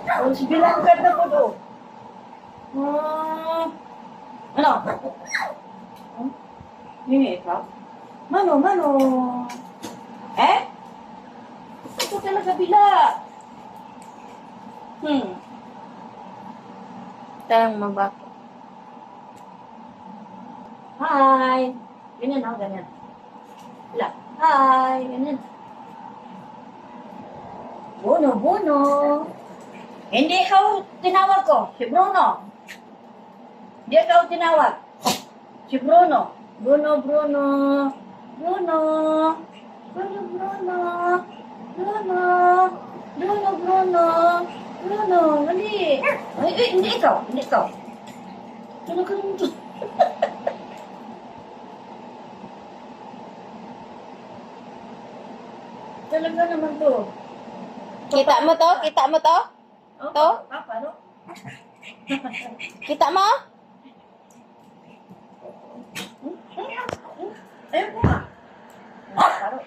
Oh, si bilangkad na po do. Ano? Hindi ikaw? Mano? Eh? Ito talaga bila. Tayong magbako. Hi! Ganyan ako, ganyan. Bila. Hi! Ganyan. Bono. Hindi ikaw tinawag ko. Si Bruno. Hindi ikaw tinawag. Si Bruno. Bruno. Mali. Ay, hindi ikaw. Talaga rin ito. Talaga naman to. Kita mo to? Oh, To? Papa, no? Kita mo? Ayun po nga. Paro.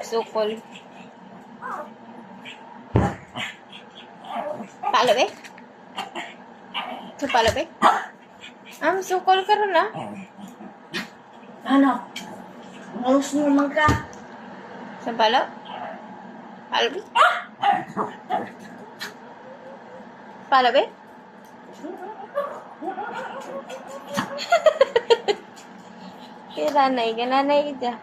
Sukol. Palo be? Palo be? Sukol ka rin ah. Ano? Ngalos mo naman ka. Sa palo? Palo be? Palo be? Kaya nanay ka dyan.